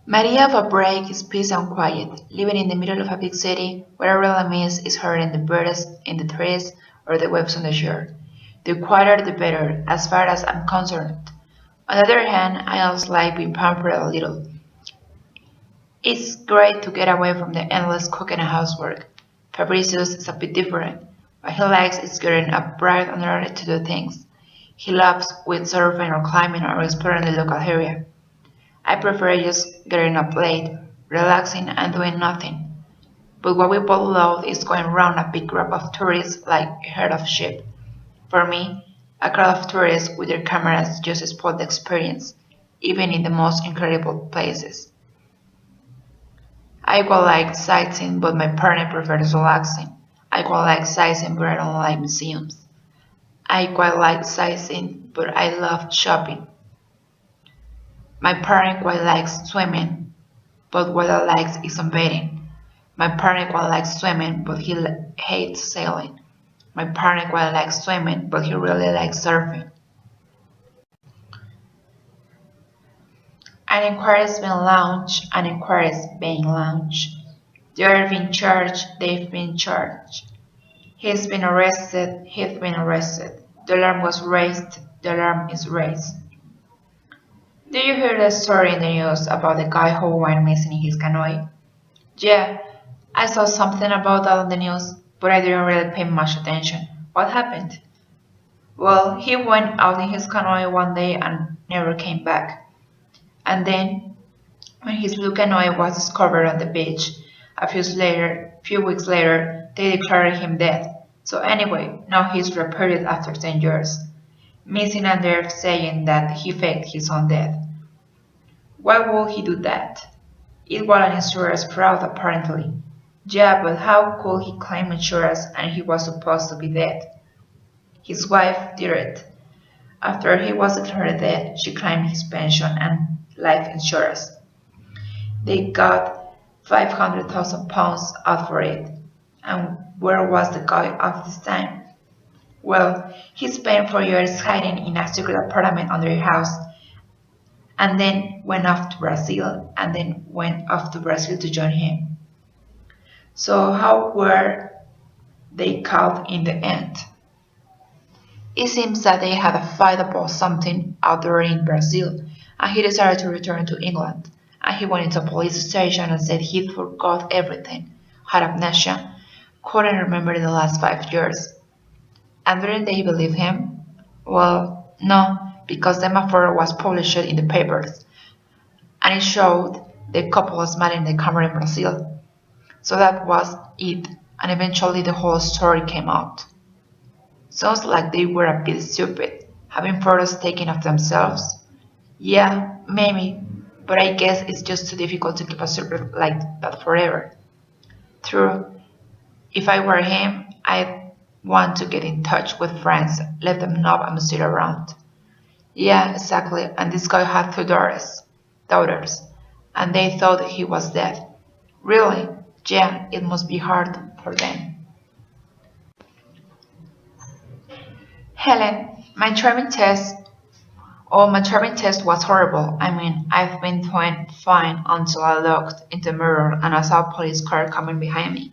My idea of a break is peace and quiet, living in the middle of a big city where I really miss is hearing the birds in the trees or the waves on the shore. The quieter the better, as far as I'm concerned. On the other hand, I also like being pampered a little. It's great to get away from the endless cooking and housework. Fabricius is a bit different. What he likes is getting up bright and early to do things. He loves windsurfing or climbing or exploring the local area. I prefer just getting up late, relaxing and doing nothing. But what we both love is going round a big group of tourists like a herd of sheep. For me, a crowd of tourists with their cameras just spoil the experience, even in the most incredible places. I quite like sightseeing, but my partner prefers relaxing. I quite like sightseeing, but I don't like museums. I quite like sightseeing, but I love shopping. My partner quite likes swimming, but what I like is sunbathing. My partner quite likes swimming, but he hates sailing. My partner quite likes swimming, but he really likes surfing. An inquiry is being launched, an inquiry is being launched. They are being charged, they've been charged. He's been arrested, he's been arrested. The alarm was raised, the alarm is raised. Did you hear the story in the news about the guy who went missing in his canoe? Yeah, I saw something about that on the news, but I didn't really pay much attention. What happened? Well, he went out in his canoe one day and never came back. And then, when his blue canoe was discovered on the beach, few weeks later, they declared him dead. So anyway, now he's reported after 10 years, missing and they're saying that he faked his own death. Why would he do that? It was an insurance fraud apparently. Yeah, but how could he claim insurance and he was supposed to be dead? His wife did it. After he was declared dead, she claimed his pension and life insurance. They got £500,000 out for it. And where was the guy all this time? Well, he spent 4 years hiding in a secret apartment under a house, and then went off to Brazil, to join him. So how were they caught in the end? It seems that they had a fight about something out there in Brazil, and he decided to return to England. And he went into a police station and said he forgot everything, had amnesia, couldn't remember the last 5 years. And didn't they believe him? Well, no, because the affair was published in the papers, and it showed the couple smiling in the camera in Brazil. So that was it, and eventually the whole story came out. Sounds like they were a bit stupid, having photos taken of themselves. Yeah, maybe, but I guess it's just too difficult to keep a secret like that forever. True, if I were him, I'd want to get in touch with friends, let them know I'm still around. Yeah, exactly, and this guy had 2 daughters, and they thought he was dead. Really? Yeah, it must be hard for them. Helen, my driving test was horrible. I mean, I've been doing fine until I looked in the mirror and I saw a police car coming behind me.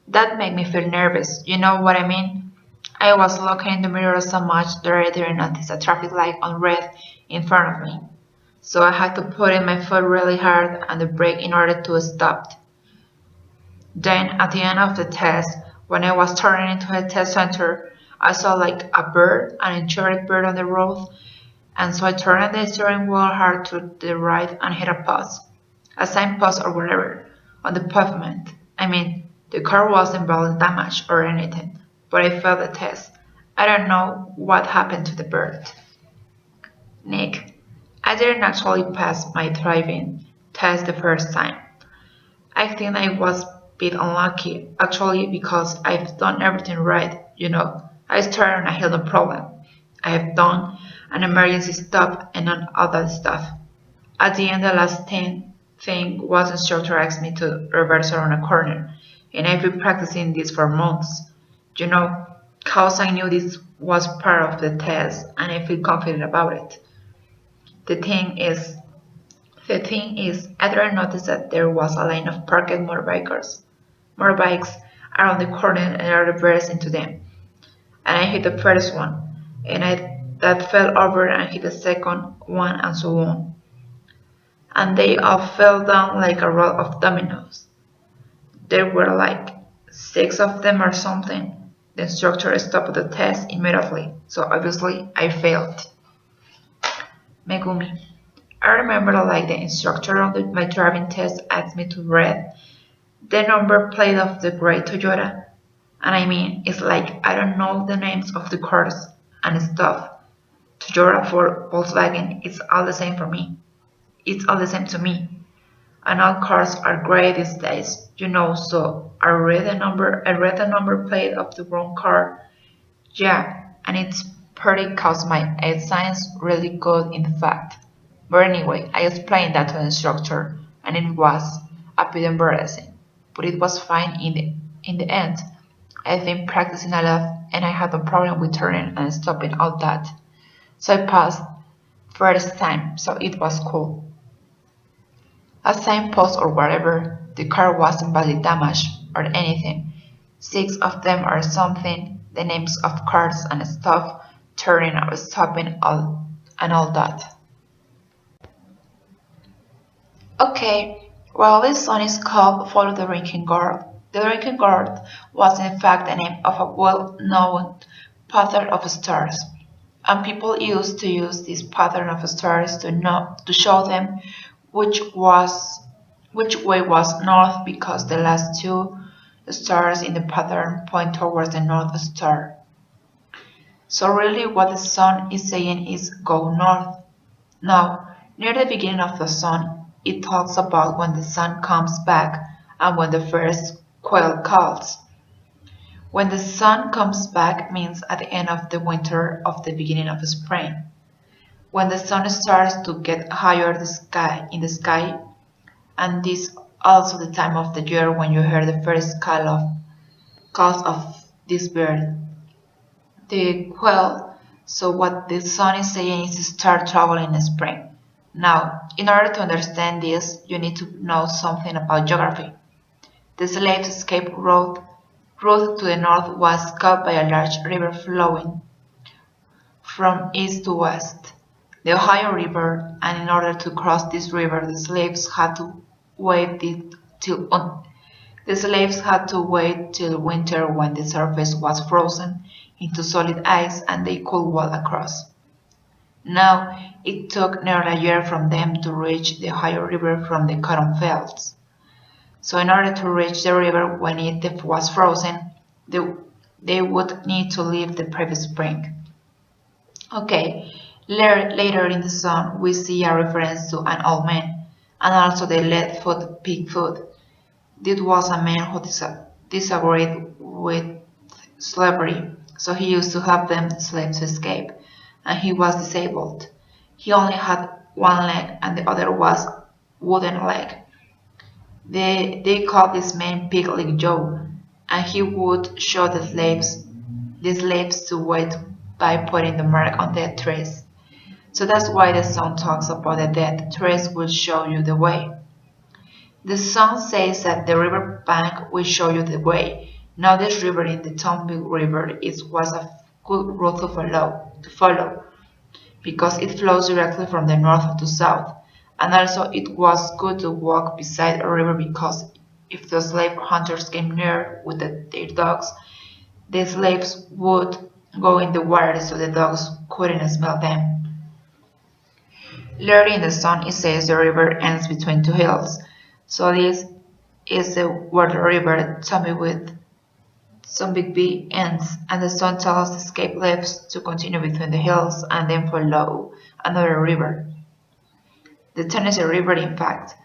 That made me feel nervous, you know what I mean? I was looking in the mirror so much that I didn't notice a traffic light on red in front of me. So I had to put in my foot really hard and the brake in order to stop. Then, at the end of the test, when I was turning into the test center, I saw like a bird, an injured bird on the road, and so I turned the steering wheel hard to the right and hit a pause, a signpost or whatever, on the pavement. I mean, the car wasn't badly damaged or anything, but I failed the test. I don't know what happened to the bird. Nick, I didn't actually pass my driving test the first time. I think I was a bit unlucky, actually, because I've done everything right, you know. I started on a hill, no problem. I have done an emergency stop and on all that stuff. At the end, the last thing was instructor asked me to reverse around a corner, and I've been practicing this for months. You know, cause I knew this was part of the test, and I feel confident about it. The thing is, The thing is, I didn't notice that there was a line of parked motorbikes around the corner, and I reversed into them. And I hit the first one, and that fell over and hit the second one, and so on. And they all fell down like a roll of dominoes. There were like 6 of them or something. The instructor stopped the test immediately, so obviously I failed. Megumi. I remember like the instructor on my driving test asked me to read the number plate of the gray Toyota. And I mean, it's like I don't know the names of the cars and stuff. Toyota, Ford, Volkswagen, it's all the same for me. It's all the same to me. And all cars are gray these days, so I read the number plate of the wrong car. Yeah, and it's pretty cause my age science really good in fact. But anyway, I explained that to the instructor, and it was a bit embarrassing, but it was fine in the end. I've been practicing a lot, and I had no problem with turning and stopping all that. So I passed first time, so it was cool. A signpost or whatever, the car wasn't badly damaged or anything. 6 of them or something, the names of cars and stuff, turning or stopping and all that. Okay, well, this song is called Follow the Drinking Gourd. The drinking gourd was in fact the name of a well-known pattern of stars, and people used to use this pattern of stars to show them which way was north, because the last 2 stars in the pattern point towards the North Star. So really what the sun is saying is go north. Now, near the beginning of the song, it talks about when the sun comes back and when the first quail calls. When the sun comes back means at the end of the winter or the beginning of spring. When the sun starts to get higher in the sky, and this also the time of the year when you hear the first calls of this bird, the quail. So what the sun is saying is to start traveling in spring. Now, in order to understand this, you need to know something about geography. The slave escape route to the north was cut by a large river flowing from east to west, the Ohio River, and in order to cross this river, the slaves had to wait till winter when the surface was frozen into solid ice and they could walk across. Now, it took nearly a year from them to reach the Ohio River from the cotton fields. So in order to reach the river when it was frozen, they would need to leave the previous spring. Okay, later in the song, we see a reference to an old man, and also the lead-foot pig food. This was a man who disagreed with slavery, so he used to help them slaves escape, and he was disabled. He only had one leg, and the other was wooden leg. They called this man Pig Leg Joe, and he would show the slaves to wait by putting the mark on dead trees. So that's why the song talks about the dead trees will show you the way. The song says that the river bank will show you the way. Now this river in the Tombill River was a good route to follow because it flows directly from the north to south. And also it was good to walk beside a river because if the slave hunters came near with their dogs, the slaves would go in the water so the dogs couldn't smell them. Later in the song it says the river ends between 2 hills. So this is where the river Tommy with some big B ends, and the song tells the escape slaves to continue between the hills and then follow another river, the Tennessee River in fact,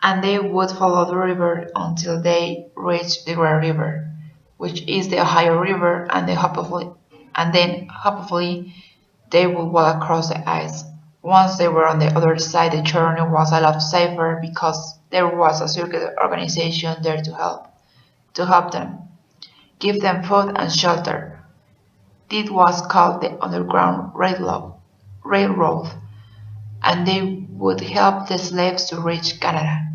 and they would follow the river until they reached the Great River, which is the Ohio River, and then hopefully they would walk across the ice. Once they were on the other side, the journey was a lot safer because there was a circuit organization there to help them, give them food and shelter. This was called the Underground Railroad, and they would help the slaves to reach Canada.